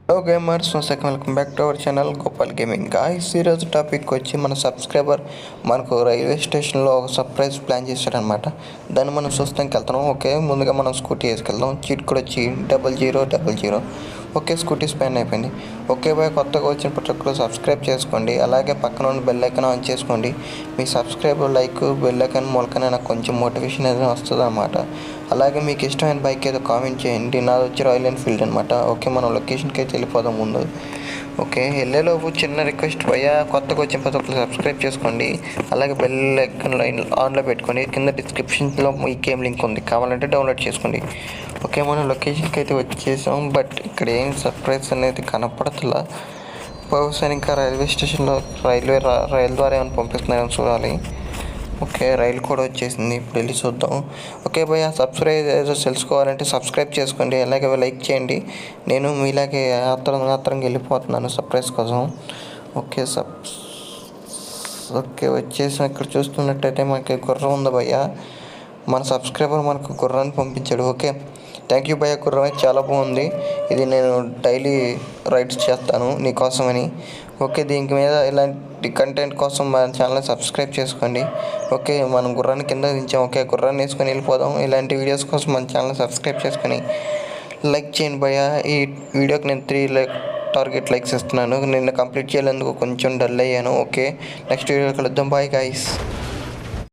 Hello gamers, welcome back to our channel Gopal gaming. Guys, ఈరోజు topic వచ్చి మన subscriber మనకు రైల్వే స్టేషన్లో ఒక సర్ప్రైజ్ ప్లాన్ చేశాడనమాట. దాన్ని మనం చూస్తానికి వెళ్తున్నాం. ఓకే, ముందుగా మనం స్కూటీ వేసుకెళ్దాం. చీట్ కూడా వచ్చి 0000. ఓకే, స్కూటీ స్పాన్ అయిపోయింది. ఓకే బాయ్, కొత్తగా వచ్చిన ప్రతి ఒక్కరు సబ్స్క్రైబ్ చేసుకోండి. అలాగే పక్కన ఉన్న బెల్ ఐకాన్ ఆన్ చేసుకోండి. మీ సబ్స్క్రైబర్ లైక్ బెల్ ఐకాన్ మూలకనే నాకు కొంచెం మోటివేషన్ అనేది వస్తుంది అనమాట. అలాగే మీకు ఇష్టమైన బైక్ ఏదో కామెంట్ చేయండి. నాది వచ్చి రాయల్ ఎన్ఫీల్డ్ అనమాట. ఓకే, మనం లొకేషన్కి అయితే వెళ్ళిపోదాం ముందు. ఓకే, వెళ్ళేలోపు చిన్న రిక్వెస్ట్ భయ్యా, కొత్తగా వచ్చిన ప్రతి ఒక్కరు సబ్స్క్రైబ్ చేసుకోండి. అలాగే బెల్ ఐకాన్ ఆన్లో పెట్టుకోండి. కింద డిస్క్రిప్షన్లో ఈ గేమ్ లింక్ ఉంది, కావాలంటే డౌన్లోడ్ చేసుకోండి. ఓకే, మనం లొకేషన్కి అయితే వచ్చేసాం. బట్ ఇక్కడ ఏం సర్ప్రైజ్ అనేది కనపడతలా. బహుశా ఇంకా రైల్వే స్టేషన్లో రైలు ద్వారా ఏమైనా పంపిస్తున్నారని చూడాలి. ఓకే, రైలు కూడా వచ్చేసింది. ఇప్పుడు వెళ్ళి చూద్దాం. ఓకే భయ్య, సబ్స్క్రైబ్ తెలుసుకోవాలంటే సబ్స్క్రైబ్ చేసుకోండి. అలాగే లైక్ చేయండి. నేను మీలాగే ఆత్రంగా వెళ్ళిపోతున్నాను సర్ప్రైజ్ కోసం. ఓకే ఓకే, వచ్చేసాం. ఇక్కడ చూస్తున్నట్టయితే మనకి గుర్రం ఉంది భయ్య. మన సబ్స్క్రైబర్ మనకు గుర్రాన్ని పంపించాడు. ఓకే, థ్యాంక్ యూ భయ్య, గుర్రం చాలా బాగుంది. ఇది నేను డైలీ రైడ్స్ చేస్తాను నీకోసమని. ఓకే, దీనికి మీద ఇలాంటి కంటెంట్ కోసం మన ఛానల్ని సబ్స్క్రైబ్ చేసుకోండి. ఓకే, మనం గుర్రాన్ని కింద దించాం. ఓకే, గుర్రాన్ని వేసుకొని వెళ్ళిపోదాం. ఇలాంటి వీడియోస్ కోసం మన ఛానల్ని సబ్స్క్రైబ్ చేసుకొని లైక్ చేయండి భయ్య. ఈ వీడియోకి నేను 3 టార్గెట్ లైక్స్ ఇస్తున్నాను. నిన్న కంప్లీట్ చేయలేందుకు కొంచెం డల్ అయ్యాను. ఓకే, నెక్స్ట్ వీడియో కలుద్దాం. Bye guys.